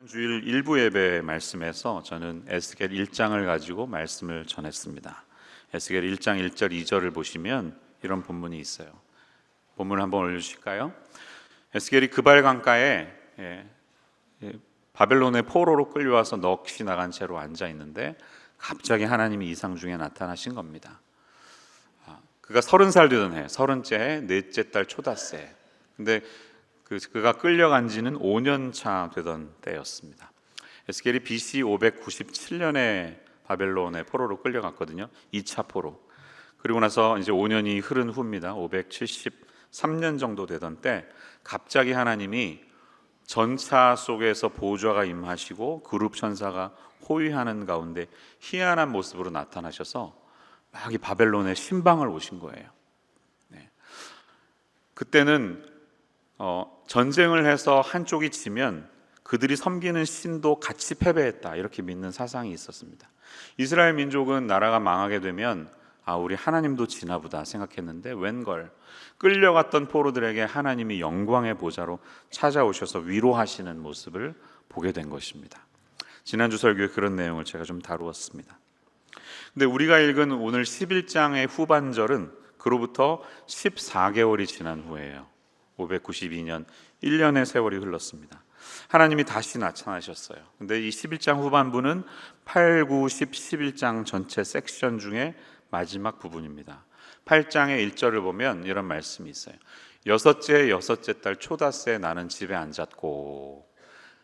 주일 일부 예배 말씀에서 저는 에스겔 1장을 가지고 말씀을 전했습니다. 에스겔 1장 1절 2절을 보시면 이런 본문이 있어요. 본문을 한번 올려주실까요? 에스겔이 그발 강가에 바벨론의 포로로 끌려와서 넋이 나간 채로 앉아 있는데 갑자기 하나님이 이상 중에 나타나신 겁니다. 그가 30살 되던 해, 30째 해, 넷째 달 초닷새. 근데 그가 끌려간 지는 5년 차 되던 때였습니다. 에스겔이 BC 597년에 바벨론의 포로로 끌려갔거든요. 2차 포로. 그리고 나서 이제 5년이 흐른 후입니다. 573년 정도 되던 때 갑자기 하나님이 전차 속에서 보좌가 임하시고 그룹 천사가 호위하는 가운데 희한한 모습으로 나타나셔서 막 이 바벨론의 신방을 오신 거예요. 그때는 전쟁을 해서 한쪽이 지면 그들이 섬기는 신도 같이 패배했다, 이렇게 믿는 사상이 있었습니다. 이스라엘 민족은 나라가 망하게 되면 우리 하나님도 지나보다 생각했는데 웬걸 끌려갔던 포로들에게 하나님이 영광의 보좌로 찾아오셔서 위로하시는 모습을 보게 된 것입니다. 지난주 설교에 그런 내용을 제가 좀 다루었습니다. 근데 우리가 읽은 오늘 11장의 후반절은 그로부터 14개월이 지난 후예요. 592년 1년의 세월이 흘렀습니다. 하나님이 다시 나타나셨어요. 근데 이 11장 후반부는 8, 9, 10, 11장 전체 섹션 중에 마지막 부분입니다. 8장의 1절을 보면 이런 말씀이 있어요. 여섯째 달 초닷새에 나는 집에 앉았고,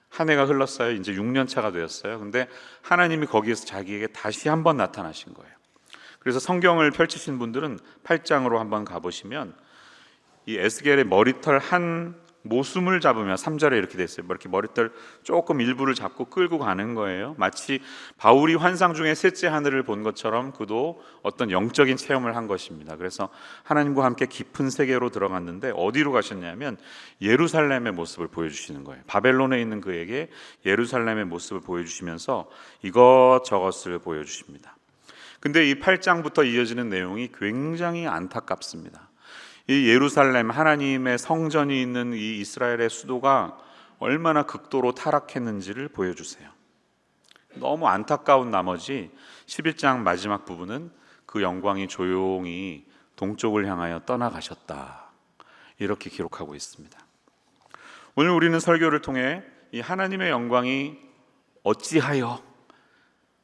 한 해가 흘렀어요. 이제 6년 차가 되었어요. 근데 하나님이 거기에서 자기에게 다시 한번 나타나신 거예요. 그래서 성경을 펼치신 분들은 8장으로 한번 가보시면 이 에스겔의 머리털 한 모숨을 잡으면 3절에 이렇게 돼 있어요. 이렇게 머리털 조금 일부를 잡고 끌고 가는 거예요. 마치 바울이 환상 중에 셋째 하늘을 본 것처럼 그도 어떤 영적인 체험을 한 것입니다. 그래서 하나님과 함께 깊은 세계로 들어갔는데 어디로 가셨냐면 예루살렘의 모습을 보여주시는 거예요. 바벨론에 있는 그에게 예루살렘의 모습을 보여주시면서 이것저것을 보여주십니다. 근데 이 8장부터 이어지는 내용이 굉장히 안타깝습니다. 이 예루살렘, 하나님의 성전이 있는 이 이스라엘의 수도가 얼마나 극도로 타락했는지를 보여주세요. 너무 안타까운 나머지 11장 마지막 부분은 그 영광이 조용히 동쪽을 향하여 떠나가셨다, 이렇게 기록하고 있습니다. 오늘 우리는 설교를 통해 이 하나님의 영광이 어찌하여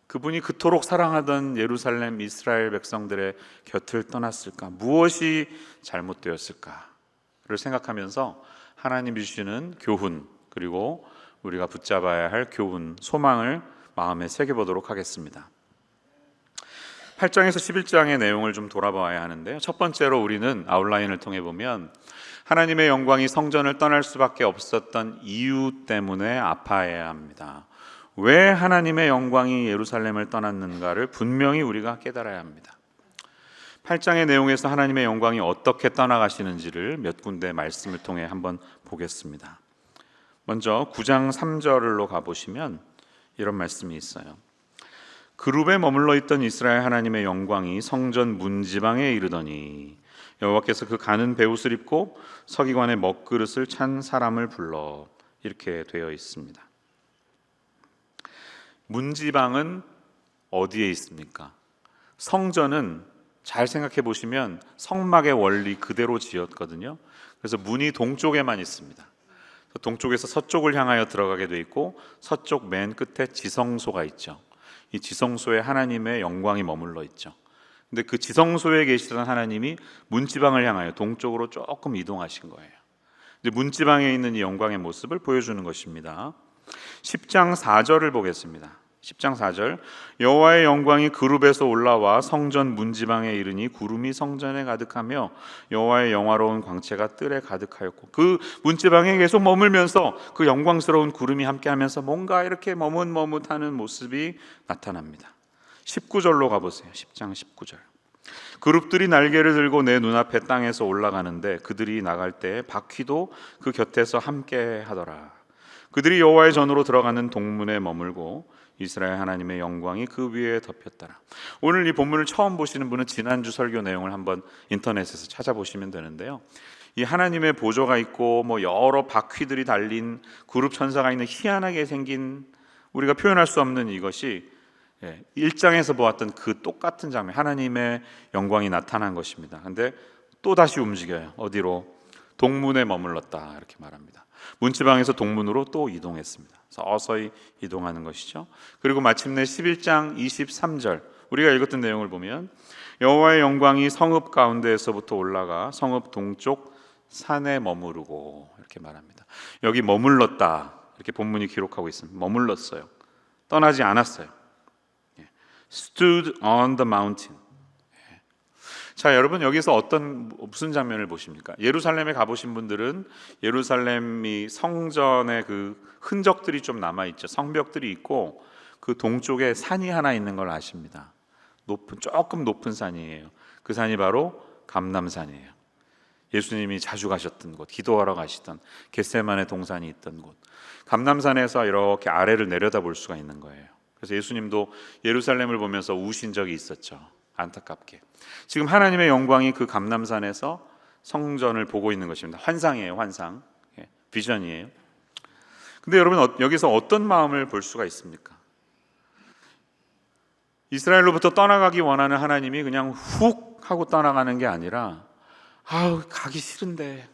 그분이 그토록 사랑하던 예루살렘 이스라엘 백성들의 곁을 떠났을까? 무엇이 잘못되었을까를 생각하면서 하나님이 주시는 교훈, 그리고 우리가 붙잡아야 할 교훈, 소망을 마음에 새겨보도록 하겠습니다. 8장에서 11장의 내용을 좀 돌아봐야 하는데요. 첫 번째로 우리는 아웃라인을 통해 보면 하나님의 영광이 성전을 떠날 수밖에 없었던 이유 때문에 아파해야 합니다. 왜 하나님의 영광이 예루살렘을 떠났는가를 분명히 우리가 깨달아야 합니다. 8장의 내용에서 하나님의 영광이 어떻게 떠나가시는지를 몇 군데 말씀을 통해 한번 보겠습니다. 먼저 9장 3절로 가보시면 이런 말씀이 있어요. 그룹에 머물러 있던 이스라엘 하나님의 영광이 성전 문지방에 이르더니 여호와께서 그 가는 베옷을 입고 서기관의 먹그릇을 찬 사람을 불러, 이렇게 되어 있습니다. 문지방은 어디에 있습니까? 성전은 잘 생각해 보시면 성막의 원리 그대로 지었거든요. 그래서 문이 동쪽에만 있습니다. 동쪽에서 서쪽을 향하여 들어가게 돼 있고 서쪽 맨 끝에 지성소가 있죠. 이 지성소에 하나님의 영광이 머물러 있죠. 근데 그 지성소에 계시던 하나님이 문지방을 향하여 동쪽으로 조금 이동하신 거예요. 이제 문지방에 있는 이 영광의 모습을 보여주는 것입니다. 10장 4절을 보겠습니다. 10장 4절, 여호와의 영광이 그룹에서 올라와 성전 문지방에 이르니 구름이 성전에 가득하며 여호와의 영화로운 광채가 뜰에 가득하였고, 그 문지방에 계속 머물면서 그 영광스러운 구름이 함께하면서 뭔가 이렇게 머뭇머뭇하는 모습이 나타납니다. 19절로 가보세요. 10장 19절, 그룹들이 날개를 들고 내 눈앞에 땅에서 올라가는데 그들이 나갈 때 바퀴도 그 곁에서 함께 하더라. 그들이 여호와의 전으로 들어가는 동문에 머물고 이스라엘 하나님의 영광이 그 위에 덮였더라. 오늘 이 본문을 처음 보시는 분은 지난주 설교 내용을 한번 인터넷에서 찾아보시면 되는데요. 이 하나님의 보좌가 있고 뭐 여러 바퀴들이 달린 그룹 천사가 있는 희한하게 생긴, 우리가 표현할 수 없는 이것이 1장에서 보았던 그 똑같은 장면, 하나님의 영광이 나타난 것입니다. 근데 또 다시 움직여요. 어디로? 동문에 머물렀다 이렇게 말합니다. 문지방에서 동문으로 또 이동했습니다. 서서히 이동하는 것이죠. 그리고 마침내 11장 23절 우리가 읽었던 내용을 보면 여호와의 영광이 성읍 가운데에서부터 올라가 성읍 동쪽 산에 머무르고 이렇게 말합니다. 여기 머물렀다 이렇게 본문이 기록하고 있습니다. 머물렀어요. 떠나지 않았어요. Stood on the mountain. 자, 여러분 여기서 무슨 장면을 보십니까? 예루살렘에 가보신 분들은 예루살렘이 성전의 그 흔적들이 좀 남아있죠. 성벽들이 있고 그 동쪽에 산이 하나 있는 걸 아십니다. 조금 높은 산이에요. 그 산이 바로 감람산이에요. 예수님이 자주 가셨던 곳, 기도하러 가시던 겟세마네 동산이 있던 곳, 감람산에서 이렇게 아래를 내려다 볼 수가 있는 거예요. 그래서 예수님도 예루살렘을 보면서 우신 적이 있었죠. 안타깝게. 지금 하나님의 영광이 그 감람산에서 성전을 보고 있는 것입니다. 환상이에요, 환상. 비전이에요. 근데 여러분 여기서 어떤 마음을 볼 수가 있습니까? 이스라엘로부터 떠나가기 원하는 하나님이 그냥 훅 하고 떠나가는 게 아니라 가기 싫은데,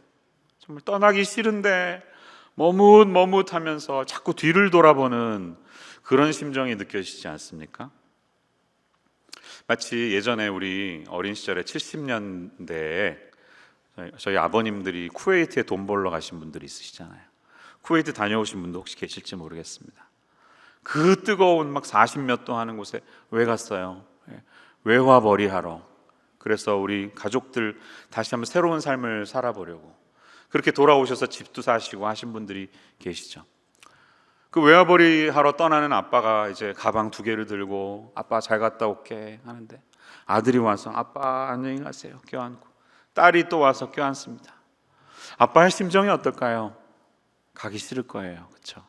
정말 떠나기 싫은데 머뭇머뭇하면서 자꾸 뒤를 돌아보는 그런 심정이 느껴지지 않습니까? 마치 예전에 우리 어린 시절에 70년대에 저희 아버님들이 쿠웨이트에 돈 벌러 가신 분들이 있으시잖아요. 쿠웨이트 다녀오신 분도 혹시 계실지 모르겠습니다. 그 뜨거운 막 40몇 도 하는 곳에 왜 갔어요? 외화벌이 하러. 그래서 우리 가족들 다시 한번 새로운 삶을 살아보려고 그렇게 돌아오셔서 집도 사시고 하신 분들이 계시죠. 그 외화벌이 하러 떠나는 아빠가 이제 가방 2개를 들고 아빠 잘 갔다 올게 하는데 아들이 와서 아빠 안녕히 가세요 껴안고, 딸이 또 와서 껴안습니다. 아빠의 심정이 어떨까요? 가기 싫을 거예요. 그렇죠?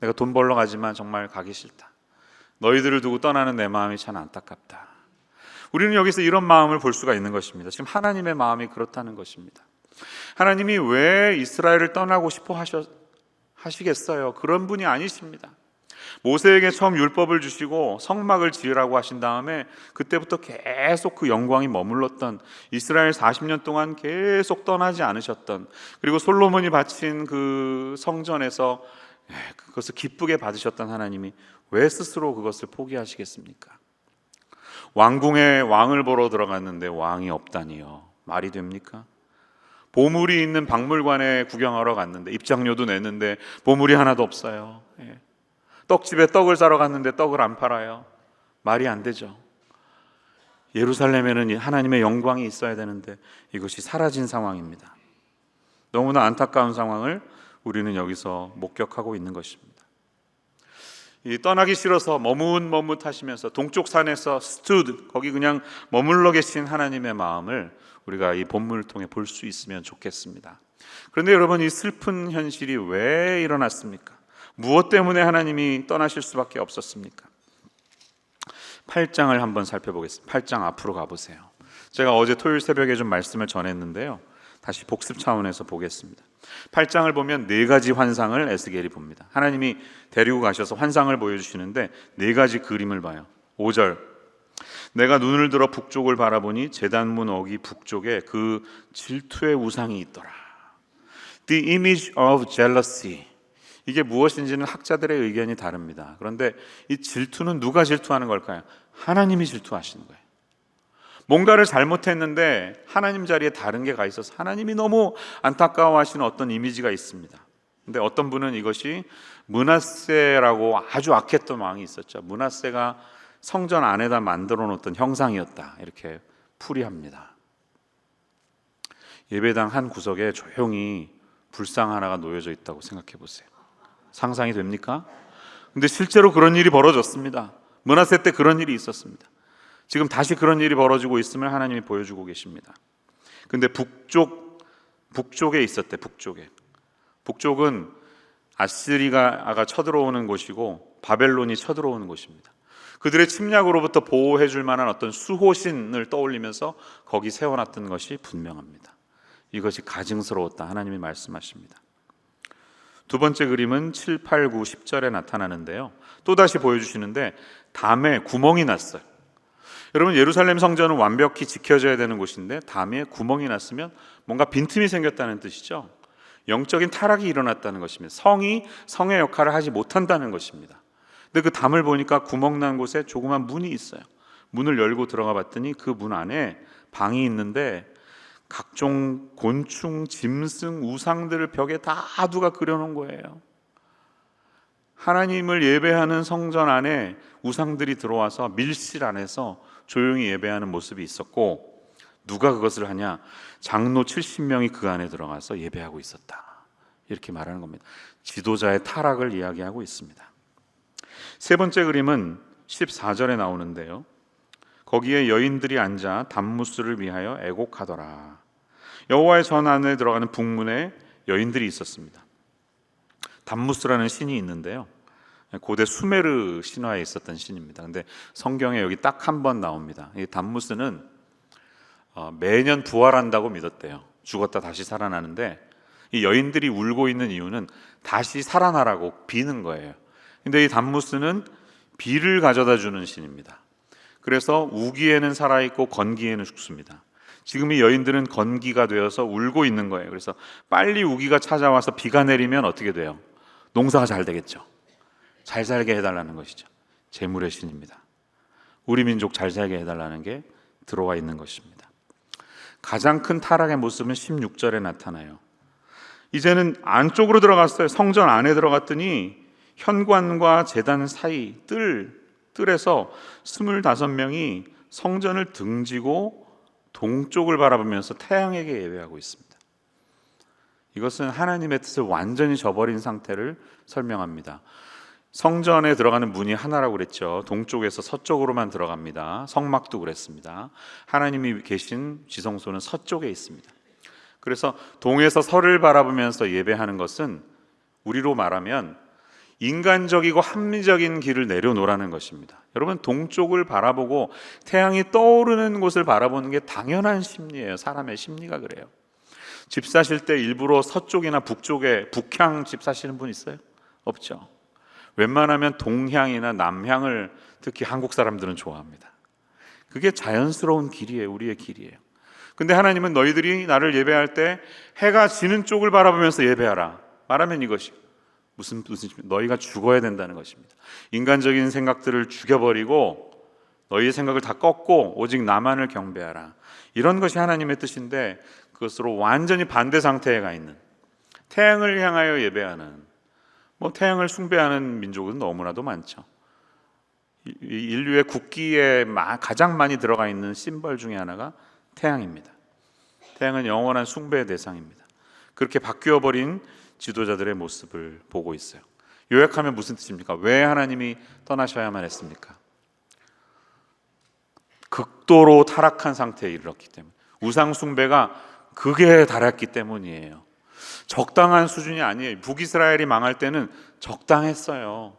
내가 돈 벌러 가지만 정말 가기 싫다. 너희들을 두고 떠나는 내 마음이 참 안타깝다. 우리는 여기서 이런 마음을 볼 수가 있는 것입니다. 지금 하나님의 마음이 그렇다는 것입니다. 하나님이 왜 이스라엘을 떠나고 싶어 하시겠어요? 그런 분이 아니십니다. 모세에게 처음 율법을 주시고 성막을 지으라고 하신 다음에 그때부터 계속 그 영광이 머물렀던, 이스라엘 40년 동안 계속 떠나지 않으셨던, 그리고 솔로몬이 바친 그 성전에서 그것을 기쁘게 받으셨던 하나님이 왜 스스로 그것을 포기하시겠습니까? 왕궁에 왕을 보러 들어갔는데 왕이 없다니요. 말이 됩니까? 보물이 있는 박물관에 구경하러 갔는데 입장료도 냈는데 보물이 하나도 없어요. 떡집에 떡을 사러 갔는데 떡을 안 팔아요. 말이 안 되죠. 예루살렘에는 하나님의 영광이 있어야 되는데 이것이 사라진 상황입니다. 너무나 안타까운 상황을 우리는 여기서 목격하고 있는 것입니다. 이 떠나기 싫어서 머뭇머뭇하시면서 동쪽 산에서 stood, 거기 그냥 머물러 계신 하나님의 마음을 우리가 이 본문을 통해 볼 수 있으면 좋겠습니다. 그런데 여러분, 이 슬픈 현실이 왜 일어났습니까? 무엇 때문에 하나님이 떠나실 수밖에 없었습니까? 8장을 한번 살펴보겠습니다. 8장 앞으로 가보세요. 제가 어제 토요일 새벽에 좀 말씀을 전했는데요, 다시 복습 차원에서 보겠습니다. 8장을 보면 4가지 환상을 에스겔이 봅니다. 하나님이 데리고 가셔서 환상을 보여주시는데 4가지 그림을 봐요. 5절, 내가 눈을 들어 북쪽을 바라보니 제단문 어기 북쪽에 그 질투의 우상이 있더라. The image of jealousy. 이게 무엇인지는 학자들의 의견이 다릅니다. 그런데 이 질투는 누가 질투하는 걸까요? 하나님이 질투하시는 거예요. 뭔가를 잘못했는데 하나님 자리에 다른 게 가 있어서 하나님이 너무 안타까워하시는 어떤 이미지가 있습니다. 근데 어떤 분은 이것이 므낫세라고 아주 악했던 왕이 있었죠. 므낫세가 성전 안에다 만들어 놓던 형상이었다, 이렇게 풀이합니다. 예배당 한 구석에 조용히 불상 하나가 놓여져 있다고 생각해 보세요. 상상이 됩니까? 근데 실제로 그런 일이 벌어졌습니다. 므낫세 때 그런 일이 있었습니다. 지금 다시 그런 일이 벌어지고 있음을 하나님이 보여주고 계십니다. 근데 북쪽에 있었대. 북쪽은 아시리아가 쳐들어오는 곳이고 바벨론이 쳐들어오는 곳입니다. 그들의 침략으로부터 보호해 줄 만한 어떤 수호신을 떠올리면서 거기 세워놨던 것이 분명합니다. 이것이 가증스러웠다. 하나님이 말씀하십니다. 두 번째 그림은 7, 8, 9, 10절에 나타나는데요. 또다시 보여주시는데 담에 구멍이 났어요. 여러분, 예루살렘 성전은 완벽히 지켜져야 되는 곳인데 담에 구멍이 났으면 뭔가 빈틈이 생겼다는 뜻이죠. 영적인 타락이 일어났다는 것입니다. 성이 성의 역할을 하지 못한다는 것입니다. 근데 그 담을 보니까 구멍 난 곳에 조그만 문이 있어요. 문을 열고 들어가 봤더니 그 문 안에 방이 있는데 각종 곤충, 짐승, 우상들을 벽에 다 누가 그려놓은 거예요. 하나님을 예배하는 성전 안에 우상들이 들어와서 밀실 안에서 조용히 예배하는 모습이 있었고, 누가 그것을 하냐? 장로 70명이 그 안에 들어가서 예배하고 있었다. 이렇게 말하는 겁니다. 지도자의 타락을 이야기하고 있습니다. 세 번째 그림은 14절에 나오는데요. 거기에 여인들이 앉아 단무스를 위하여 애곡하더라. 여호와의 전 안에 들어가는 북문에 여인들이 있었습니다. 단무스라는 신이 있는데요. 고대 수메르 신화에 있었던 신입니다. 근데 성경에 여기 딱 한 번 나옵니다. 이 단무스는 매년 부활한다고 믿었대요. 죽었다 다시 살아나는데, 이 여인들이 울고 있는 이유는 다시 살아나라고 비는 거예요. 근데 이 단무스는 비를 가져다 주는 신입니다. 그래서 우기에는 살아있고 건기에는 죽습니다. 지금 이 여인들은 건기가 되어서 울고 있는 거예요. 그래서 빨리 우기가 찾아와서 비가 내리면 어떻게 돼요? 농사가 잘 되겠죠. 잘 살게 해달라는 것이죠. 재물의 신입니다. 우리 민족 잘 살게 해달라는 게 들어와 있는 것입니다. 가장 큰 타락의 모습은 16절에 나타나요. 이제는 안쪽으로 들어갔어요. 성전 안에 들어갔더니 현관과 제단 사이 뜰에서 25명이 성전을 등지고 동쪽을 바라보면서 태양에게 예배하고 있습니다. 이것은 하나님의 뜻을 완전히 저버린 상태를 설명합니다. 성전에 들어가는 문이 하나라고 그랬죠. 동쪽에서 서쪽으로만 들어갑니다. 성막도 그랬습니다. 하나님이 계신 지성소는 서쪽에 있습니다. 그래서 동에서 서를 바라보면서 예배하는 것은 우리로 말하면 인간적이고 합리적인 길을 내려놓으라는 것입니다. 여러분, 동쪽을 바라보고 태양이 떠오르는 곳을 바라보는 게 당연한 심리예요. 사람의 심리가 그래요. 집 사실 때 일부러 서쪽이나 북쪽에 북향 집 사시는 분 있어요? 없죠. 웬만하면 동향이나 남향을 특히 한국 사람들은 좋아합니다. 그게 자연스러운 길이에요. 우리의 길이에요. 근데 하나님은 너희들이 나를 예배할 때 해가 지는 쪽을 바라보면서 예배하라 말하면 이것이 무슨 너희가 죽어야 된다는 것입니다. 인간적인 생각들을 죽여버리고 너희의 생각을 다 꺾고 오직 나만을 경배하라. 이런 것이 하나님의 뜻인데, 그것으로 완전히 반대 상태에 가 있는, 태양을 향하여 예배하는, 태양을 숭배하는 민족은 너무나도 많죠. 인류의 국기에 가장 많이 들어가 있는 심벌 중에 하나가 태양입니다. 태양은 영원한 숭배의 대상입니다. 그렇게 바뀌어버린 지도자들의 모습을 보고 있어요. 요약하면 무슨 뜻입니까? 왜 하나님이 떠나셔야만 했습니까? 극도로 타락한 상태에 이르렀기 때문에, 우상 숭배가 극에 달했기 때문이에요. 적당한 수준이 아니에요. 북이스라엘이 망할 때는 적당했어요.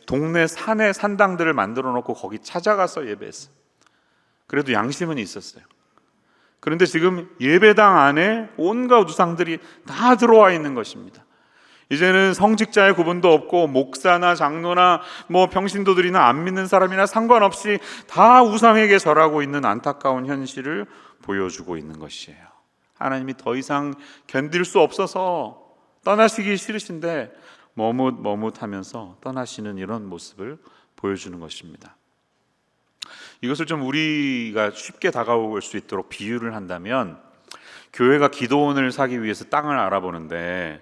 동네 산에 산당들을 만들어 놓고 거기 찾아가서 예배했어요. 그래도 양심은 있었어요. 그런데 지금 예배당 안에 온갖 우상들이 다 들어와 있는 것입니다. 이제는 성직자의 구분도 없고 목사나 장로나 평신도들이나 안 믿는 사람이나 상관없이 다 우상에게 절하고 있는 안타까운 현실을 보여주고 있는 것이에요. 하나님이 더 이상 견딜 수 없어서 떠나시기 싫으신데 머뭇머뭇하면서 떠나시는 이런 모습을 보여주는 것입니다. 이것을 좀 우리가 쉽게 다가올 수 있도록 비유를 한다면, 교회가 기도원을 사기 위해서 땅을 알아보는데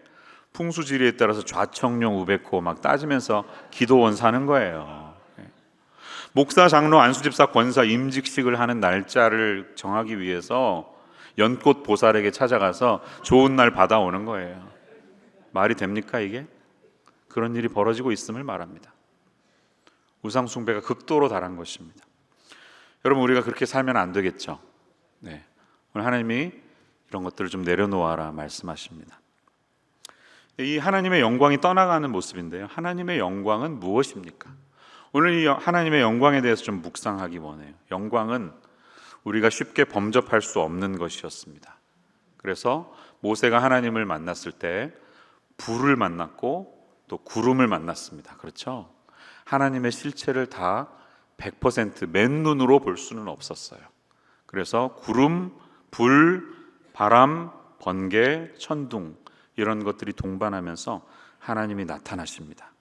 풍수지리에 따라서 좌청룡 우베코 막 따지면서 기도원 사는 거예요. 목사, 장로, 안수집사, 권사 임직식을 하는 날짜를 정하기 위해서 연꽃 보살에게 찾아가서 좋은 날 받아오는 거예요. 말이 됩니까 이게? 그런 일이 벌어지고 있음을 말합니다. 우상 숭배가 극도로 달한 것입니다. 여러분, 우리가 그렇게 살면 안 되겠죠. 오늘 하나님이 이런 것들을 좀 내려놓아라 말씀하십니다. 이 하나님의 영광이 떠나가는 모습인데요. 하나님의 영광은 무엇입니까? 오늘 이 하나님의 영광에 대해서 좀 묵상하기 원해요. 영광은 우리가 쉽게 범접할 수 없는 것이었습니다. 그래서 모세가 하나님을 만났을 때 불을 만났고 또 구름을 만났습니다. 그렇죠? 하나님의 실체를 다 100% 맨눈으로 볼 수는 없었어요. 그래서 구름, 불, 바람, 번개, 천둥 이런 것들이 동반하면서 하나님이 나타나십니다.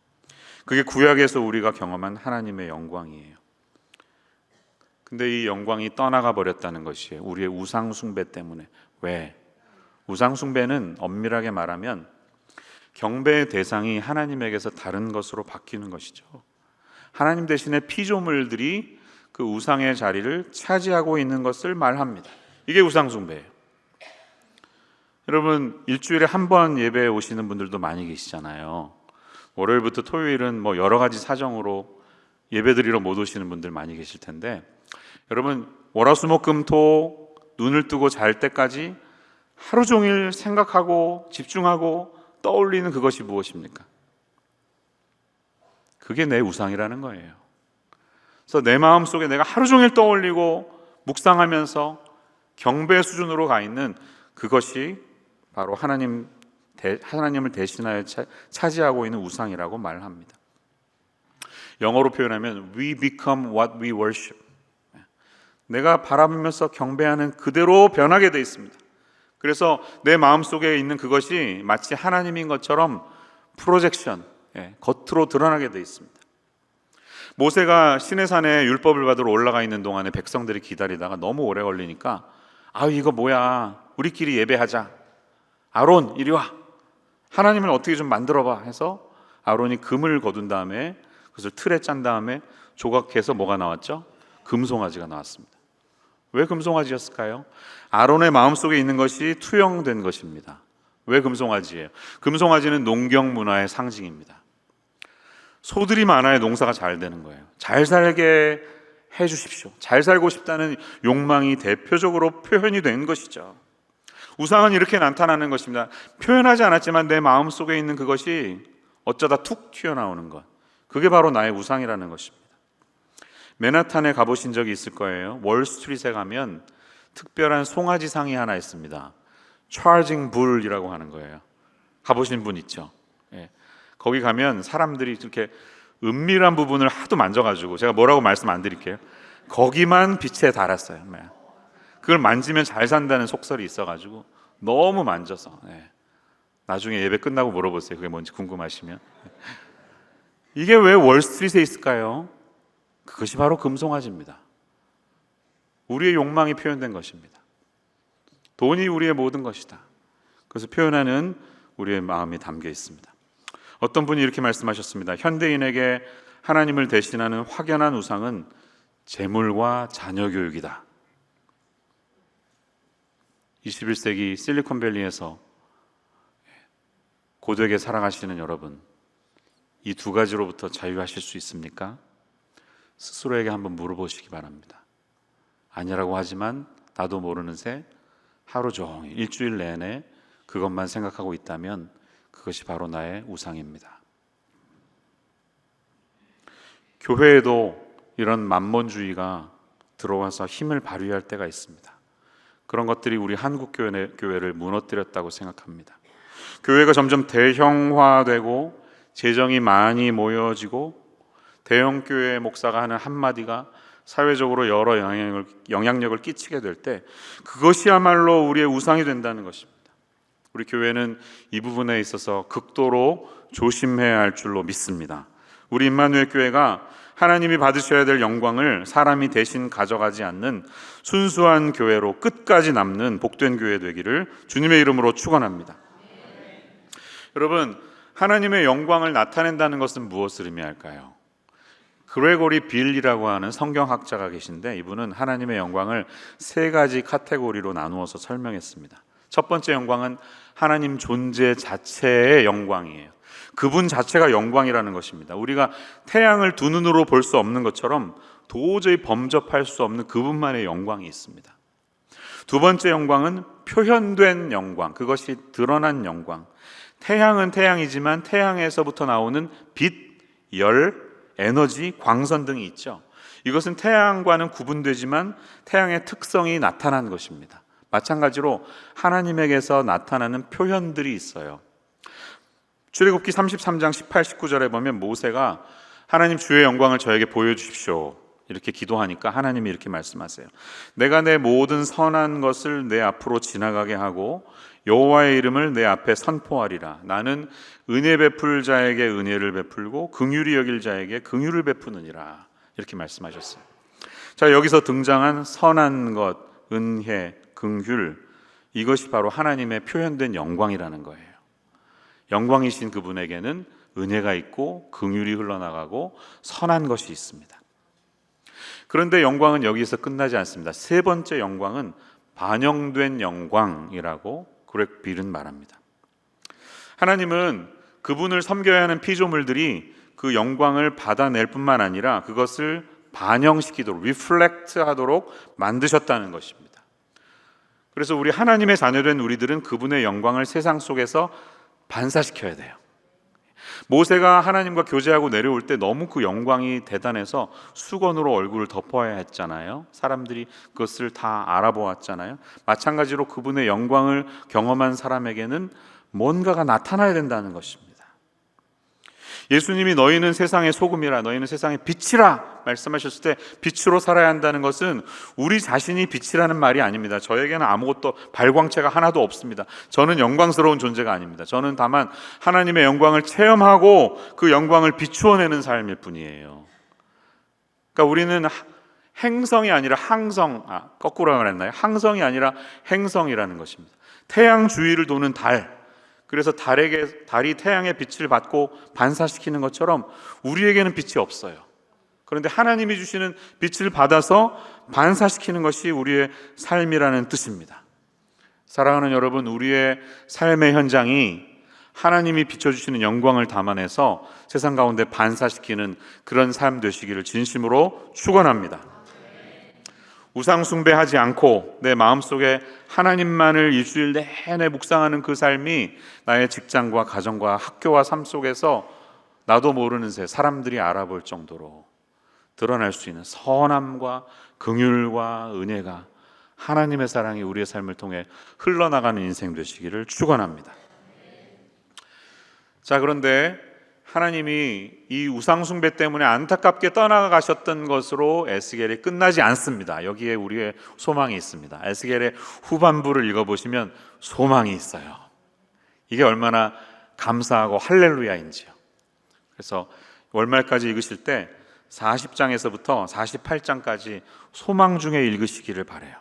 그게 구약에서 우리가 경험한 하나님의 영광이에요. 근데 이 영광이 떠나가 버렸다는 것이에요. 우리의 우상 숭배 때문에. 왜? 우상 숭배는 엄밀하게 말하면 경배의 대상이 하나님에게서 다른 것으로 바뀌는 것이죠. 하나님 대신에 피조물들이 그 우상의 자리를 차지하고 있는 것을 말합니다. 이게 우상 숭배예요. 여러분, 일주일에 한 번 예배에 오시는 분들도 많이 계시잖아요. 월요일부터 토요일은 뭐 여러 가지 사정으로 예배드리러 못 오시는 분들 많이 계실 텐데, 여러분, 월화수목금토 눈을 뜨고 잘 때까지 하루 종일 생각하고 집중하고 떠올리는 그것이 무엇입니까? 그게 내 우상이라는 거예요. 그래서 내 마음속에 내가 하루 종일 떠올리고 묵상하면서 경배 수준으로 가 있는 그것이 바로 하나님을 대신하여 차지하고 있는 우상이라고 말합니다. 영어로 표현하면 We become what we worship. 내가 바라보면서 경배하는 그대로 변하게 되어 있습니다. 그래서 내 마음속에 있는 그것이 마치 하나님인 것처럼 프로젝션, 겉으로 드러나게 되어 있습니다. 모세가 시내산에 율법을 받으러 올라가 있는 동안에 백성들이 기다리다가 너무 오래 걸리니까 이거 뭐야, 우리끼리 예배하자. 아론 이리 와, 하나님을 어떻게 좀 만들어봐 해서 아론이 금을 거둔 다음에 그것을 틀에 짠 다음에 조각해서 뭐가 나왔죠? 금송아지가 나왔습니다. 왜 금송아지였을까요? 아론의 마음속에 있는 것이 투영된 것입니다. 왜 금송아지예요? 금송아지는 농경 문화의 상징입니다. 소들이 많아야 농사가 잘 되는 거예요. 잘 살게 해주십시오. 잘 살고 싶다는 욕망이 대표적으로 표현이 된 것이죠. 우상은 이렇게 나타나는 것입니다. 표현하지 않았지만 내 마음속에 있는 그것이 어쩌다 툭 튀어나오는 것, 그게 바로 나의 우상이라는 것입니다. 맨하탄에 가보신 적이 있을 거예요. 월스트리트에 가면 특별한 송아지상이 하나 있습니다. 차징 불이라고 하는 거예요. 가보신 분 있죠? 거기 가면 사람들이 이렇게 은밀한 부분을 하도 만져가지고, 제가 뭐라고 말씀 안 드릴게요. 거기만 빛에 달았어요. 그걸 만지면 잘 산다는 속설이 있어가지고 너무 만져서, 나중에 예배 끝나고 물어보세요. 그게 뭔지 궁금하시면. 이게 왜 월스트리트에 있을까요? 그것이 바로 금송아지입니다. 우리의 욕망이 표현된 것입니다. 돈이 우리의 모든 것이다. 그래서 표현하는 우리의 마음이 담겨 있습니다. 어떤 분이 이렇게 말씀하셨습니다. 현대인에게 하나님을 대신하는 확연한 우상은 재물과 자녀 교육이다. 21세기 실리콘밸리에서 고되게 살아가시는 여러분, 이 두 가지로부터 자유하실 수 있습니까? 스스로에게 한번 물어보시기 바랍니다. 아니라고 하지만 나도 모르는 새 하루 종일 일주일 내내 그것만 생각하고 있다면 그것이 바로 나의 우상입니다. 교회에도 이런 만몬주의가 들어와서 힘을 발휘할 때가 있습니다. 그런 것들이 우리 한국 교회를 무너뜨렸다고 생각합니다. 교회가 점점 대형화되고 재정이 많이 모여지고 대형 교회 목사가 하는 한마디가 사회적으로 여러 영향력을 끼치게 될 때 그것이야말로 우리의 우상이 된다는 것입니다. 우리 교회는 이 부분에 있어서 극도로 조심해야 할 줄로 믿습니다. 우리 임마누엘 교회가 하나님이 받으셔야 될 영광을 사람이 대신 가져가지 않는 순수한 교회로 끝까지 남는 복된 교회 되기를 주님의 이름으로 축원합니다. 여러분, 하나님의 영광을 나타낸다는 것은 무엇을 의미할까요? 그레고리 빌이라고 하는 성경학자가 계신데 이분은 하나님의 영광을 세 가지 카테고리로 나누어서 설명했습니다. 첫 번째 영광은 하나님 존재 자체의 영광이에요. 그분 자체가 영광이라는 것입니다. 우리가 태양을 두 눈으로 볼 수 없는 것처럼 도저히 범접할 수 없는 그분만의 영광이 있습니다. 두 번째 영광은 표현된 영광, 그것이 드러난 영광. 태양은 태양이지만 태양에서부터 나오는 빛, 열, 에너지, 광선 등이 있죠. 이것은 태양과는 구분되지만 태양의 특성이 나타난 것입니다. 마찬가지로 하나님에게서 나타나는 표현들이 있어요. 출애굽기 33장 18, 19절에 보면 모세가 하나님 주의 영광을 저에게 보여주십시오 이렇게 기도하니까 하나님이 이렇게 말씀하세요. 내가 내 모든 선한 것을 내 앞으로 지나가게 하고 여호와의 이름을 내 앞에 선포하리라. 나는 은혜 베풀 자에게 은혜를 베풀고 긍휼히 여길 자에게 긍휼을 베푸느니라. 이렇게 말씀하셨어요. 자, 여기서 등장한 선한 것, 은혜, 긍휼, 이것이 바로 하나님의 표현된 영광이라는 거예요. 영광이신 그분에게는 은혜가 있고 긍휼이 흘러나가고 선한 것이 있습니다. 그런데 영광은 여기서 끝나지 않습니다. 세 번째 영광은 반영된 영광이라고 그렉 빌은 말합니다. 하나님은 그분을 섬겨야 하는 피조물들이 그 영광을 받아낼 뿐만 아니라 그것을 반영시키도록, 리플렉트 하도록 만드셨다는 것입니다. 그래서 우리 하나님의 자녀된 우리들은 그분의 영광을 세상 속에서 반사시켜야 돼요. 모세가 하나님과 교제하고 내려올 때 너무 그 영광이 대단해서 수건으로 얼굴을 덮어야 했잖아요. 사람들이 그것을 다 알아보았잖아요. 마찬가지로 그분의 영광을 경험한 사람에게는 뭔가가 나타나야 된다는 것입니다. 예수님이 너희는 세상의 소금이라, 너희는 세상의 빛이라 말씀하셨을 때 빛으로 살아야 한다는 것은 우리 자신이 빛이라는 말이 아닙니다. 저에게는 아무것도 발광체가 하나도 없습니다. 저는 영광스러운 존재가 아닙니다. 저는 다만 하나님의 영광을 체험하고 그 영광을 비추어내는 삶일 뿐이에요. 그러니까 우리는 행성이 아니라 항성, 거꾸로 말했나요? 항성이 아니라 행성이라는 것입니다. 태양 주위를 도는 달, 그래서 달이 태양의 빛을 받고 반사시키는 것처럼 우리에게는 빛이 없어요. 그런데 하나님이 주시는 빛을 받아서 반사시키는 것이 우리의 삶이라는 뜻입니다. 사랑하는 여러분, 우리의 삶의 현장이 하나님이 비춰주시는 영광을 담아내서 세상 가운데 반사시키는 그런 삶 되시기를 진심으로 축원합니다. 우상 숭배하지 않고 내 마음속에 하나님만을 일주일 내내 묵상하는 그 삶이 나의 직장과 가정과 학교와 삶 속에서 나도 모르는 새 사람들이 알아볼 정도로 드러날 수 있는 선함과 긍휼과 은혜가 하나님의 사랑이 우리의 삶을 통해 흘러나가는 인생 되시기를 축원합니다. 자, 그런데 하나님이 이 우상 숭배 때문에 안타깝게 떠나가셨던 것으로 에스겔이 끝나지 않습니다. 여기에 우리의 소망이 있습니다. 에스겔의 후반부를 읽어보시면 소망이 있어요. 이게 얼마나 감사하고 할렐루야인지요. 그래서 월말까지 읽으실 때 40장에서부터 48장까지 소망 중에 읽으시기를 바라요.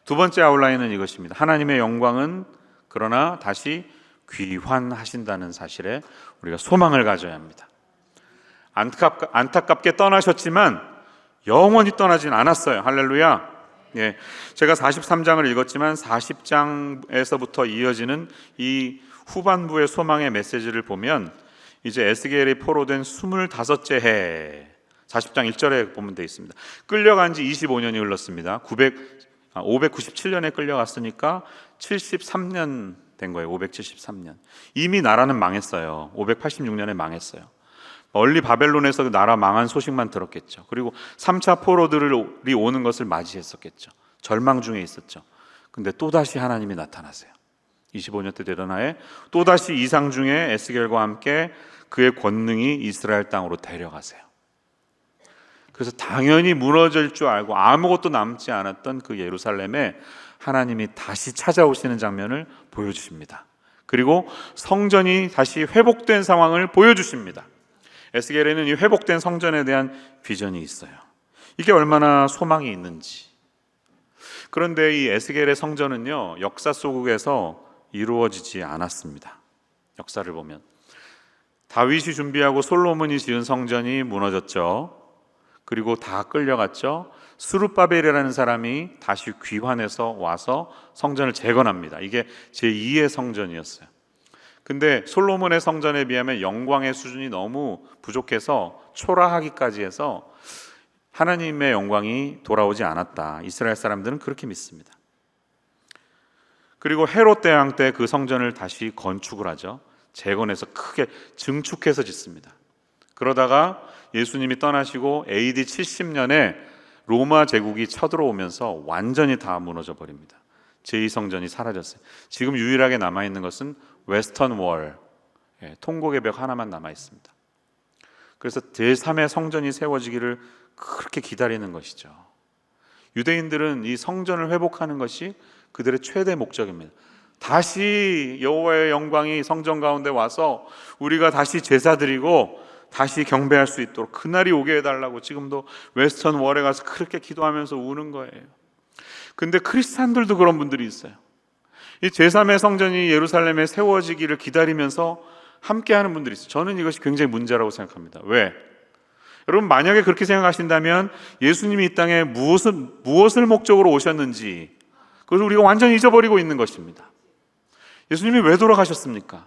두 번째 아웃라인은 이것입니다. 하나님의 영광은 그러나 다시 귀환하신다는 사실에 우리가 소망을 가져야 합니다. 안타깝게 떠나셨지만 영원히 떠나진 않았어요. 할렐루야. 예, 제가 43장을 읽었지만 40장에서부터 이어지는 이 후반부의 소망의 메시지를 보면 이제 에스겔이 포로된 25째 해 40장 1절에 보면 되어 있습니다. 끌려간 지 25년이 흘렀습니다. 597년에 끌려갔으니까 73년 된 거예요. 573년. 이미 나라는 망했어요. 586년에 망했어요. 멀리 바벨론에서 나라 망한 소식만 들었겠죠. 그리고 3차 포로들이 오는 것을 맞이했었겠죠. 절망 중에 있었죠. 근데 또다시 하나님이 나타나세요. 25년 때 되던 해에 또다시 이상 중에 에스겔과 함께 그의 권능이 이스라엘 땅으로 데려가세요. 그래서 당연히 무너질 줄 알고 아무것도 남지 않았던 그 예루살렘에 하나님이 다시 찾아오시는 장면을 보여주십니다. 그리고 성전이 다시 회복된 상황을 보여주십니다. 에스겔에는 이 회복된 성전에 대한 비전이 있어요. 이게 얼마나 소망이 있는지. 그런데 이 에스겔의 성전은요, 역사 속에서 이루어지지 않았습니다. 역사를 보면 다윗이 준비하고 솔로몬이 지은 성전이 무너졌죠. 그리고 다 끌려갔죠. 스룹바벨이라는 사람이 다시 귀환해서 와서 성전을 재건합니다. 이게 제2의 성전이었어요. 근데 솔로몬의 성전에 비하면 영광의 수준이 너무 부족해서 초라하기까지 해서 하나님의 영광이 돌아오지 않았다. 이스라엘 사람들은 그렇게 믿습니다. 그리고 헤롯 대왕 때 그 성전을 다시 건축을 하죠. 재건해서 크게 증축해서 짓습니다. 그러다가 예수님이 떠나시고 AD 70년에 로마 제국이 쳐들어오면서 완전히 다 무너져 버립니다. 제2성전이 사라졌어요. 지금 유일하게 남아있는 것은 웨스턴 월, 통곡의 벽 하나만 남아있습니다. 그래서 제3의 성전이 세워지기를 그렇게 기다리는 것이죠. 유대인들은 이 성전을 회복하는 것이 그들의 최대 목적입니다. 다시 여호와의 영광이 성전 가운데 와서 우리가 다시 제사 드리고 다시 경배할 수 있도록 그날이 오게 해달라고 지금도 웨스턴 월에 가서 그렇게 기도하면서 우는 거예요. 근데 크리스찬들도 그런 분들이 있어요. 이 제3의 성전이 예루살렘에 세워지기를 기다리면서 함께하는 분들이 있어요. 저는 이것이 굉장히 문제라고 생각합니다. 왜? 여러분, 만약에 그렇게 생각하신다면 예수님이 이 땅에 무엇을 목적으로 오셨는지 그것을 우리가 완전히 잊어버리고 있는 것입니다. 예수님이 왜 돌아가셨습니까?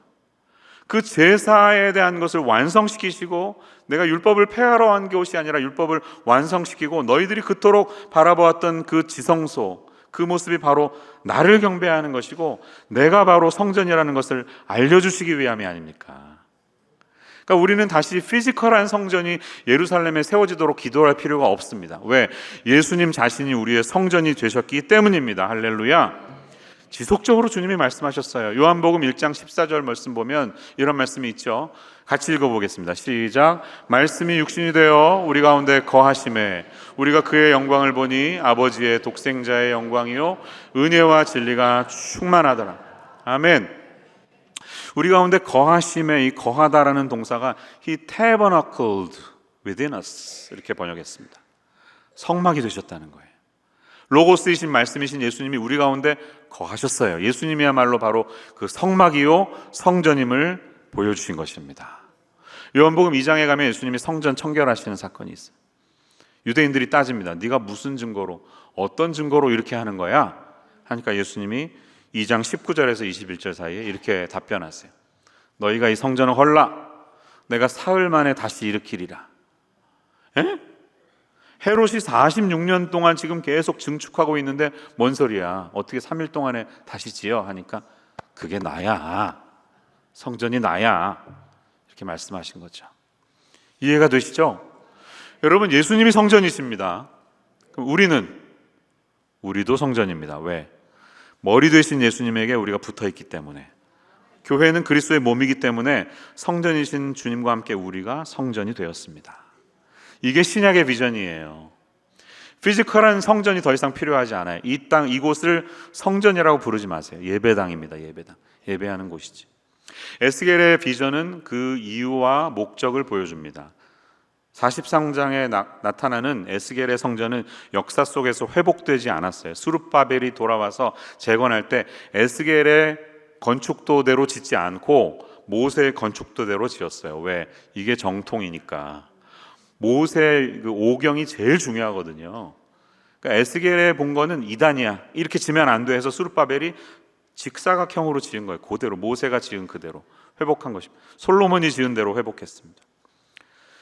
그 제사에 대한 것을 완성시키시고, 내가 율법을 폐하러 한 것이 아니라 율법을 완성시키고 너희들이 그토록 바라보았던 그 지성소, 그 모습이 바로 나를 경배하는 것이고 내가 바로 성전이라는 것을 알려주시기 위함이 아닙니까? 그러니까 우리는 다시 피지컬한 성전이 예루살렘에 세워지도록 기도할 필요가 없습니다. 왜? 예수님 자신이 우리의 성전이 되셨기 때문입니다. 할렐루야. 지속적으로 주님이 말씀하셨어요. 요한복음 1장 14절 말씀 보면 이런 말씀이 있죠. 같이 읽어보겠습니다. 시작. 말씀이 육신이 되어 우리 가운데 거하심에 우리가 그의 영광을 보니 아버지의 독생자의 영광이요 은혜와 진리가 충만하더라. 아멘. 우리 가운데 거하심에, 이 거하다라는 동사가 He tabernacled within us 이렇게 번역했습니다. 성막이 되셨다는 거예요. 로고스이신 말씀이신 예수님이 우리 가운데 거하셨어요. 예수님이야말로 바로 그 성막이요 성전임을 보여주신 것입니다. 요한복음 2장에 가면 예수님이 성전 청결하시는 사건이 있어요. 유대인들이 따집니다. 네가 무슨 증거로, 어떤 증거로 이렇게 하는 거야? 하니까 예수님이 2장 19절에서 21절 사이에 이렇게 답변하세요. 너희가 이 성전을 헐라 내가 사흘 만에 다시 일으키리라. 에? 헤롯이 46년 동안 지금 계속 증축하고 있는데 뭔 소리야? 어떻게 3일 동안에 다시 지어? 하니까 그게 나야. 성전이 나야. 이렇게 말씀하신 거죠. 이해가 되시죠? 여러분, 예수님이 성전이십니다. 그럼 우리도 성전입니다. 왜? 머리 되신 예수님에게 우리가 붙어 있기 때문에. 교회는 그리스도의 몸이기 때문에 성전이신 주님과 함께 우리가 성전이 되었습니다. 이게 신약의 비전이에요. 피지컬한 성전이 더 이상 필요하지 않아요. 이 땅, 이곳을 성전이라고 부르지 마세요. 예배당입니다. 예배당. 예배하는 곳이지. 에스겔의 비전은 그 이유와 목적을 보여줍니다. 43장에 나타나는 에스겔의 성전은 역사 속에서 회복되지 않았어요. 스룹바벨이 돌아와서 재건할 때 에스겔의 건축도대로 짓지 않고 모세의 건축도대로 지었어요. 왜? 이게 정통이니까. 모세 그 오경이 제일 중요하거든요. 그러니까 에스겔에 본 거는 이단이야. 이렇게 지면 안 돼 해서 스룹바벨이 직사각형으로 지은 거예요. 그대로 모세가 지은 그대로 회복한 것입니다. 솔로몬이 지은 대로 회복했습니다.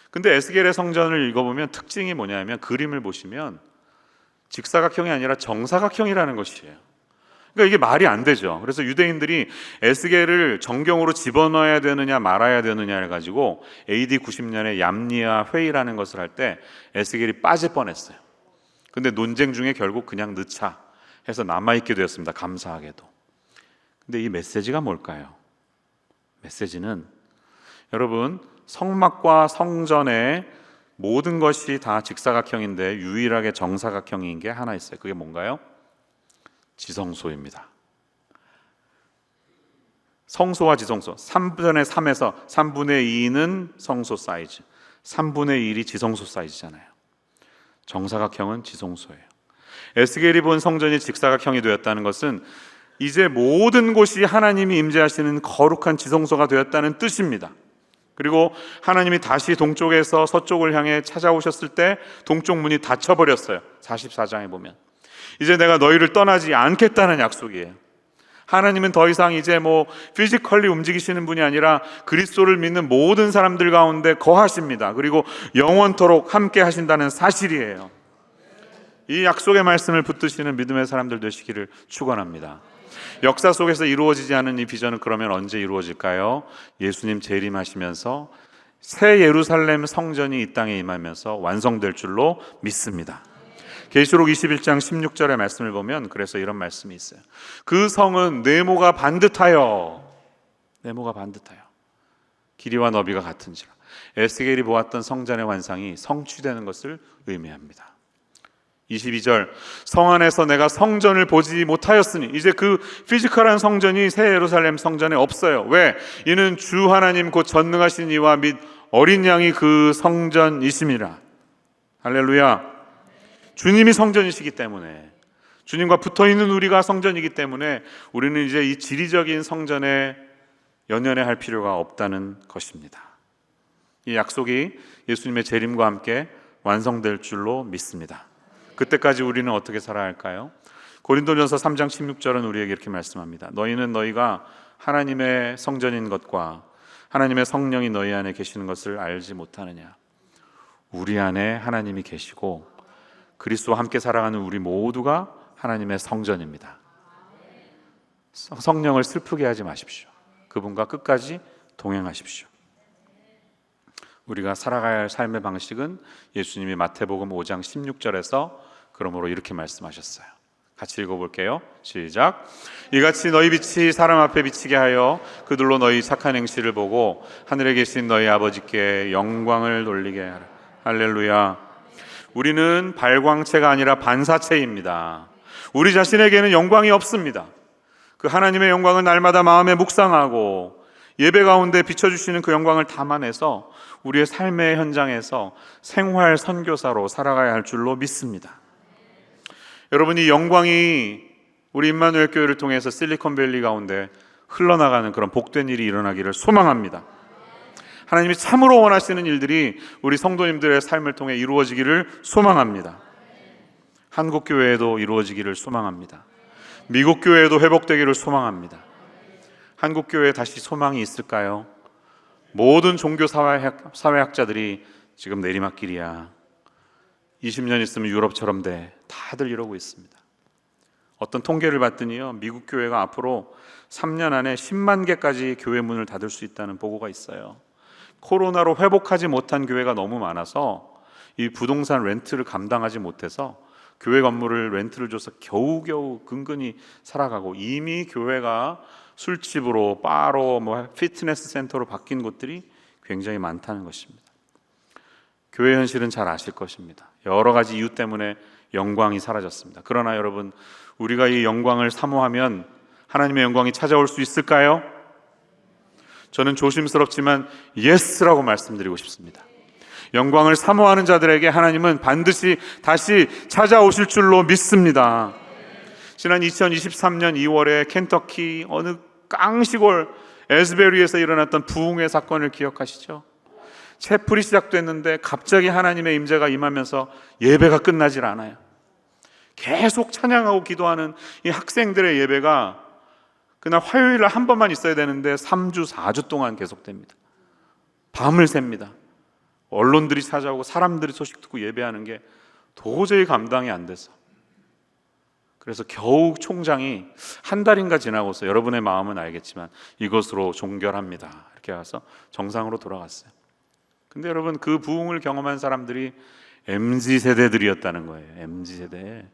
근데 에스겔의 성전을 읽어보면 특징이 뭐냐면 그림을 보시면 직사각형이 아니라 정사각형이라는 것이에요. 그러니까 이게 말이 안 되죠. 그래서 유대인들이 에스겔을 정경으로 집어넣어야 되느냐 말아야 되느냐를 가지고 AD 90년에 얌리아 회의라는 것을 할 때 에스겔이 빠질 뻔했어요. 근데 논쟁 중에 결국 그냥 넣자 해서 남아있게 되었습니다. 감사하게도. 근데 이 메시지가 뭘까요? 메시지는 여러분, 성막과 성전의 모든 것이 다 직사각형인데 유일하게 정사각형인 게 하나 있어요. 그게 뭔가요? 지성소입니다. 성소와 지성소 3분의 3에서 3분의 2는 성소 사이즈, 3분의 1이 지성소 사이즈잖아요. 정사각형은 지성소예요. 에스겔이 본 성전이 직사각형이 되었다는 것은 이제 모든 곳이 하나님이 임재하시는 거룩한 지성소가 되었다는 뜻입니다. 그리고 하나님이 다시 동쪽에서 서쪽을 향해 찾아오셨을 때 동쪽 문이 닫혀버렸어요. 44장에 보면 이제 내가 너희를 떠나지 않겠다는 약속이에요. 하나님은 더 이상 이제 피지컬리 움직이시는 분이 아니라 그리스도를 믿는 모든 사람들 가운데 거하십니다. 그리고 영원토록 함께 하신다는 사실이에요. 이 약속의 말씀을 붙드시는 믿음의 사람들 되시기를 축원합니다. 역사 속에서 이루어지지 않은 이 비전은 그러면 언제 이루어질까요? 예수님 재림하시면서 새 예루살렘 성전이 이 땅에 임하면서 완성될 줄로 믿습니다. 계시록 21장 16절의 말씀을 보면 그래서 이런 말씀이 있어요. 그 성은 네모가 반듯하여 길이와 너비가 같은지라. 에스겔이 보았던 성전의 환상이 성취되는 것을 의미합니다. 22절, 성 안에서 내가 성전을 보지 못하였으니, 이제 그 피지컬한 성전이 새 예루살렘 성전에 없어요. 왜? 이는 주 하나님 곧 전능하신 이와 및 어린 양이 그 성전이심이라. 할렐루야. 주님이 성전이시기 때문에, 주님과 붙어있는 우리가 성전이기 때문에 우리는 이제 이 지리적인 성전에 연연해 할 필요가 없다는 것입니다. 이 약속이 예수님의 재림과 함께 완성될 줄로 믿습니다. 그때까지 우리는 어떻게 살아야 할까요? 고린도전서 3장 16절은 우리에게 이렇게 말씀합니다. 너희는 너희가 하나님의 성전인 것과 하나님의 성령이 너희 안에 계시는 것을 알지 못하느냐. 우리 안에 하나님이 계시고 그리스도와 함께 살아가는 우리 모두가 하나님의 성전입니다. 성령을 슬프게 하지 마십시오. 그분과 끝까지 동행하십시오. 우리가 살아가야 할 삶의 방식은 예수님이 마태복음 5장 16절에서 그러므로 이렇게 말씀하셨어요. 같이 읽어볼게요. 시작. 이같이 너희 빛이 사람 앞에 비치게 하여 그들로 너희 착한 행실을 보고 하늘에 계신 너희 아버지께 영광을 돌리게 하라. 할렐루야. 우리는 발광체가 아니라 반사체입니다. 우리 자신에게는 영광이 없습니다. 그 하나님의 영광은 날마다 마음에 묵상하고 예배 가운데 비춰주시는 그 영광을 담아내서 우리의 삶의 현장에서 생활 선교사로 살아가야 할 줄로 믿습니다. 여러분, 이 영광이 우리 임마누엘 교회를 통해서 실리콘밸리 가운데 흘러나가는 그런 복된 일이 일어나기를 소망합니다. 하나님이 참으로 원하시는 일들이 우리 성도님들의 삶을 통해 이루어지기를 소망합니다. 한국 교회에도 이루어지기를 소망합니다. 미국 교회에도 회복되기를 소망합니다. 한국 교회에 다시 소망이 있을까요? 모든 종교 사회학자들이 지금 내리막길이야. 20년 있으면 유럽처럼 돼. 다들 이러고 있습니다. 어떤 통계를 봤더니요, 미국 교회가 앞으로 3년 안에 10만 개까지 교회 문을 닫을 수 있다는 보고가 있어요. 코로나로 회복하지 못한 교회가 너무 많아서 이 부동산 렌트를 감당하지 못해서 교회 건물을 렌트를 줘서 겨우겨우 근근히 살아가고, 이미 교회가 술집으로, 바로, 피트니스 센터로 바뀐 곳들이 굉장히 많다는 것입니다. 교회 현실은 잘 아실 것입니다. 여러 가지 이유 때문에 영광이 사라졌습니다. 그러나 여러분, 우리가 이 영광을 사모하면 하나님의 영광이 찾아올 수 있을까요? 저는 조심스럽지만 예스라고 말씀드리고 싶습니다. 영광을 사모하는 자들에게 하나님은 반드시 다시 찾아오실 줄로 믿습니다. 지난 2023년 2월에 켄터키 어느 깡시골 에스베리에서 일어났던 부흥의 사건을 기억하시죠? 채플이 시작됐는데 갑자기 하나님의 임재가 임하면서 예배가 끝나질 않아요. 계속 찬양하고 기도하는 이 학생들의 예배가 그날 화요일날 한 번만 있어야 되는데 3주, 4주 동안 계속됩니다. 밤을 샙니다. 언론들이 찾아오고 사람들이 소식 듣고 예배하는 게 도저히 감당이 안 돼서, 그래서 겨우 총장이 한 달인가 지나고서 여러분의 마음은 알겠지만 이것으로 종결합니다, 이렇게 가서 정상으로 돌아갔어요. 근데 여러분, 그 부흥을 경험한 사람들이 MZ세대들이었다는 거예요. MZ세대.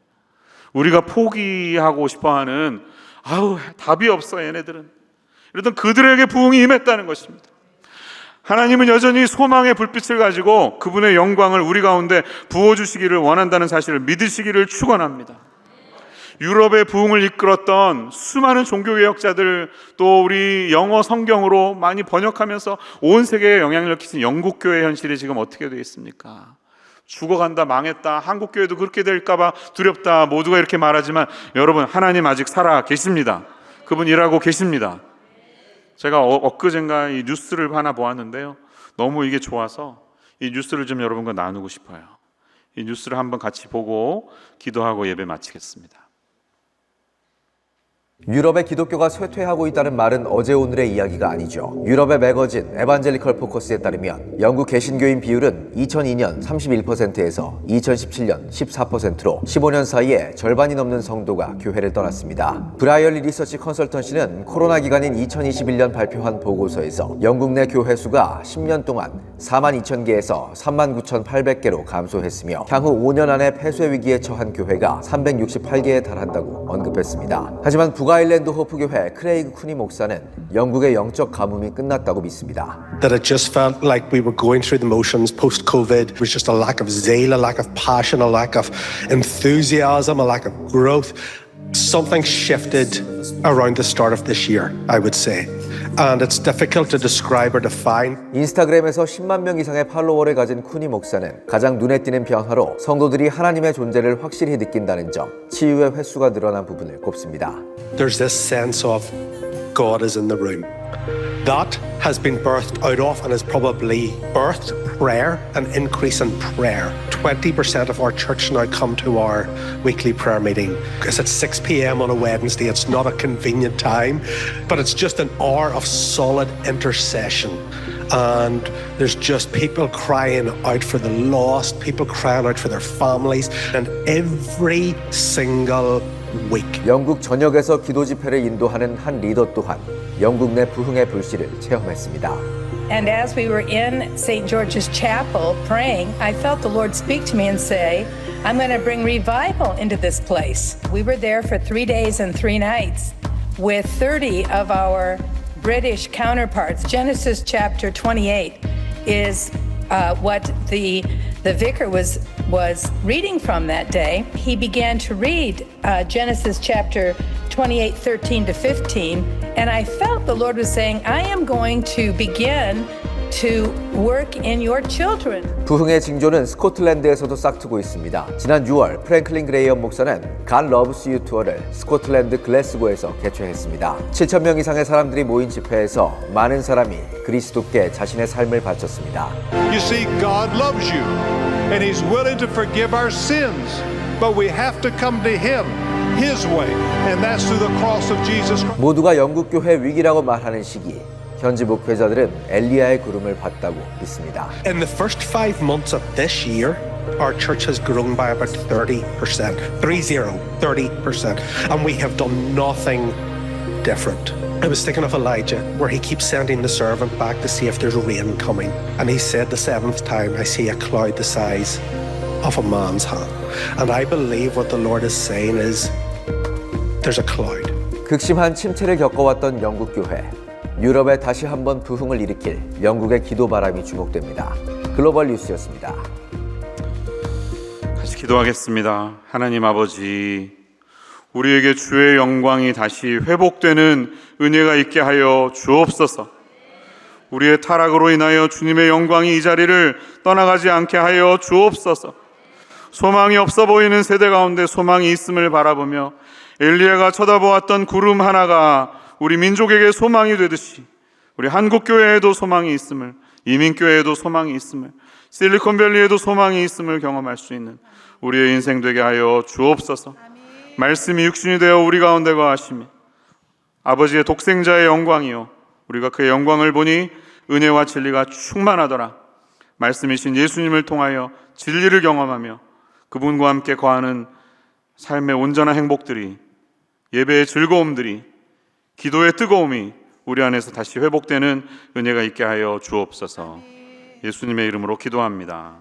우리가 포기하고 싶어하는 답이 없어 얘네들은, 이러던 그들에게 부흥이 임했다는 것입니다. 하나님은 여전히 소망의 불빛을 가지고 그분의 영광을 우리 가운데 부어주시기를 원한다는 사실을 믿으시기를 축원합니다. 유럽의 부흥을 이끌었던 수많은 종교개혁자들, 또 우리 영어 성경으로 많이 번역하면서 온 세계에 영향을 끼친 영국 교회 현실이 지금 어떻게 되어 있습니까? 죽어간다, 망했다, 한국 교회도 그렇게 될까봐 두렵다, 모두가 이렇게 말하지만 여러분, 하나님 아직 살아 계십니다. 그분 일하고 계십니다. 제가 엊그젠가 이 뉴스를 하나 보았는데요, 너무 이게 좋아서 이 뉴스를 좀 여러분과 나누고 싶어요. 이 뉴스를 한번 같이 보고 기도하고 예배 마치겠습니다. 유럽의 기독교가 쇠퇴하고 있다는 말은 어제 오늘의 이야기가 아니죠. 유럽의 매거진 에반젤리컬 포커스에 따르면 영국 개신교인 비율은 2002년 31%에서 2017년 14%로 15년 사이에 절반이 넘는 성도가 교회를 떠났습니다. 브라이얼리 리서치 컨설턴시는 코로나 기간인 2021년 발표한 보고서에서 영국 내 교회 수가 10년 동안 42,000개에서 39,800개로 감소했으며 향후 5년 안에 폐쇄 위기에 처한 교회가 368개에 달한다고 언급했습니다. 하지만 북아일랜드 호프교회 크레이그 쿠니 목사는 영국의 영적 가뭄이 끝났다고 믿습니다. That it just felt like we were going through the motions post-COVID. It was just a lack of zeal, a lack of passion, a lack of enthusiasm, a lack of growth. Something shifted around the start of this year, I would say. And it's difficult to describe or define. 인스타그램에서 10만 명 이상의 팔로워를 가진 쿠니 목사는 가장 눈에 띄는 변화로 성도들이 하나님의 존재를 확실히 느낀다는 점, 치유의 횟수가 늘어난 부분을 꼽습니다. There's this sense of God is in the room. That has been birthed out of and has probably birthed prayer, an increase in prayer. 20% of our church now come to our weekly prayer meeting. It's at 6 p.m. on a Wednesday. It's not a convenient time, but it's just an hour of solid intercession. And there's just people crying out for the lost, people crying out for their families, and every single week. 영국 전역에서 기도 집회를 인도하는 한 리더 또한 영국 내 부흥의 불씨를 체험했습니다. And as we were in St. George's Chapel praying, I felt the Lord speak to me and say, I'm going to bring revival into this place. We were there for 3 days and 3 nights with 30 of our British counterparts. Genesis chapter 28 is what the vicar was reading from that day. He began to read Genesis chapter 28, 13 to 15, and I felt the Lord was saying, I am going to begin to work in your children. 부흥의 징조는 스코틀랜드에서도 싹트고 있습니다. 지난 6월 프랭클린 그레이엄 목사는 God Loves You 투어를 스코틀랜드 글래스고에서 개최했습니다. 7,000명 이상의 사람들이 모인 집회에서 많은 사람이 그리스도께 자신의 삶을 바쳤습니다. You see, God loves you, and He's willing to forgive our sins, but we have to come to Him, His way, and that's through the cross of Jesus Christ. 모두가 영국 교회 위기라고 말하는 시기, 현지 목회자들은 엘리야의 구름을 봤다고 믿습니다. In the first 5 months of this year, our church has grown by about 30%. 30%. And we have done nothing different. I was thinking of Elijah, where he keeps sending the servant back to see if there's rain coming. And he said the 7th time, I see a cloud the size of a man's hand. And I believe what the Lord is saying is, there's a cloud. 극심한 침체를 겪어왔던 영국 교회. 유럽에 다시 한번 부흥을 일으킬 영국의 기도 바람이 주목됩니다. 글로벌 뉴스였습니다. 같이 기도하겠습니다. 하나님 아버지, 우리에게 주의 영광이 다시 회복되는 은혜가 있게 하여 주옵소서. 우리의 타락으로 인하여 주님의 영광이 이 자리를 떠나가지 않게 하여 주옵소서. 소망이 없어 보이는 세대 가운데 소망이 있음을 바라보며 엘리야가 쳐다보았던 구름 하나가 우리 민족에게 소망이 되듯이 우리 한국교회에도 소망이 있음을, 이민교회에도 소망이 있음을, 실리콘밸리에도 소망이 있음을 경험할 수 있는 우리의 인생 되게 하여 주옵소서. 말씀이 육신이 되어 우리 가운데 거하시며 아버지의 독생자의 영광이요, 우리가 그의 영광을 보니 은혜와 진리가 충만하더라. 말씀이신 예수님을 통하여 진리를 경험하며 그분과 함께 거하는 삶의 온전한 행복들이, 예배의 즐거움들이, 기도의 뜨거움이 우리 안에서 다시 회복되는 은혜가 있게 하여 주옵소서. 예수님의 이름으로 기도합니다.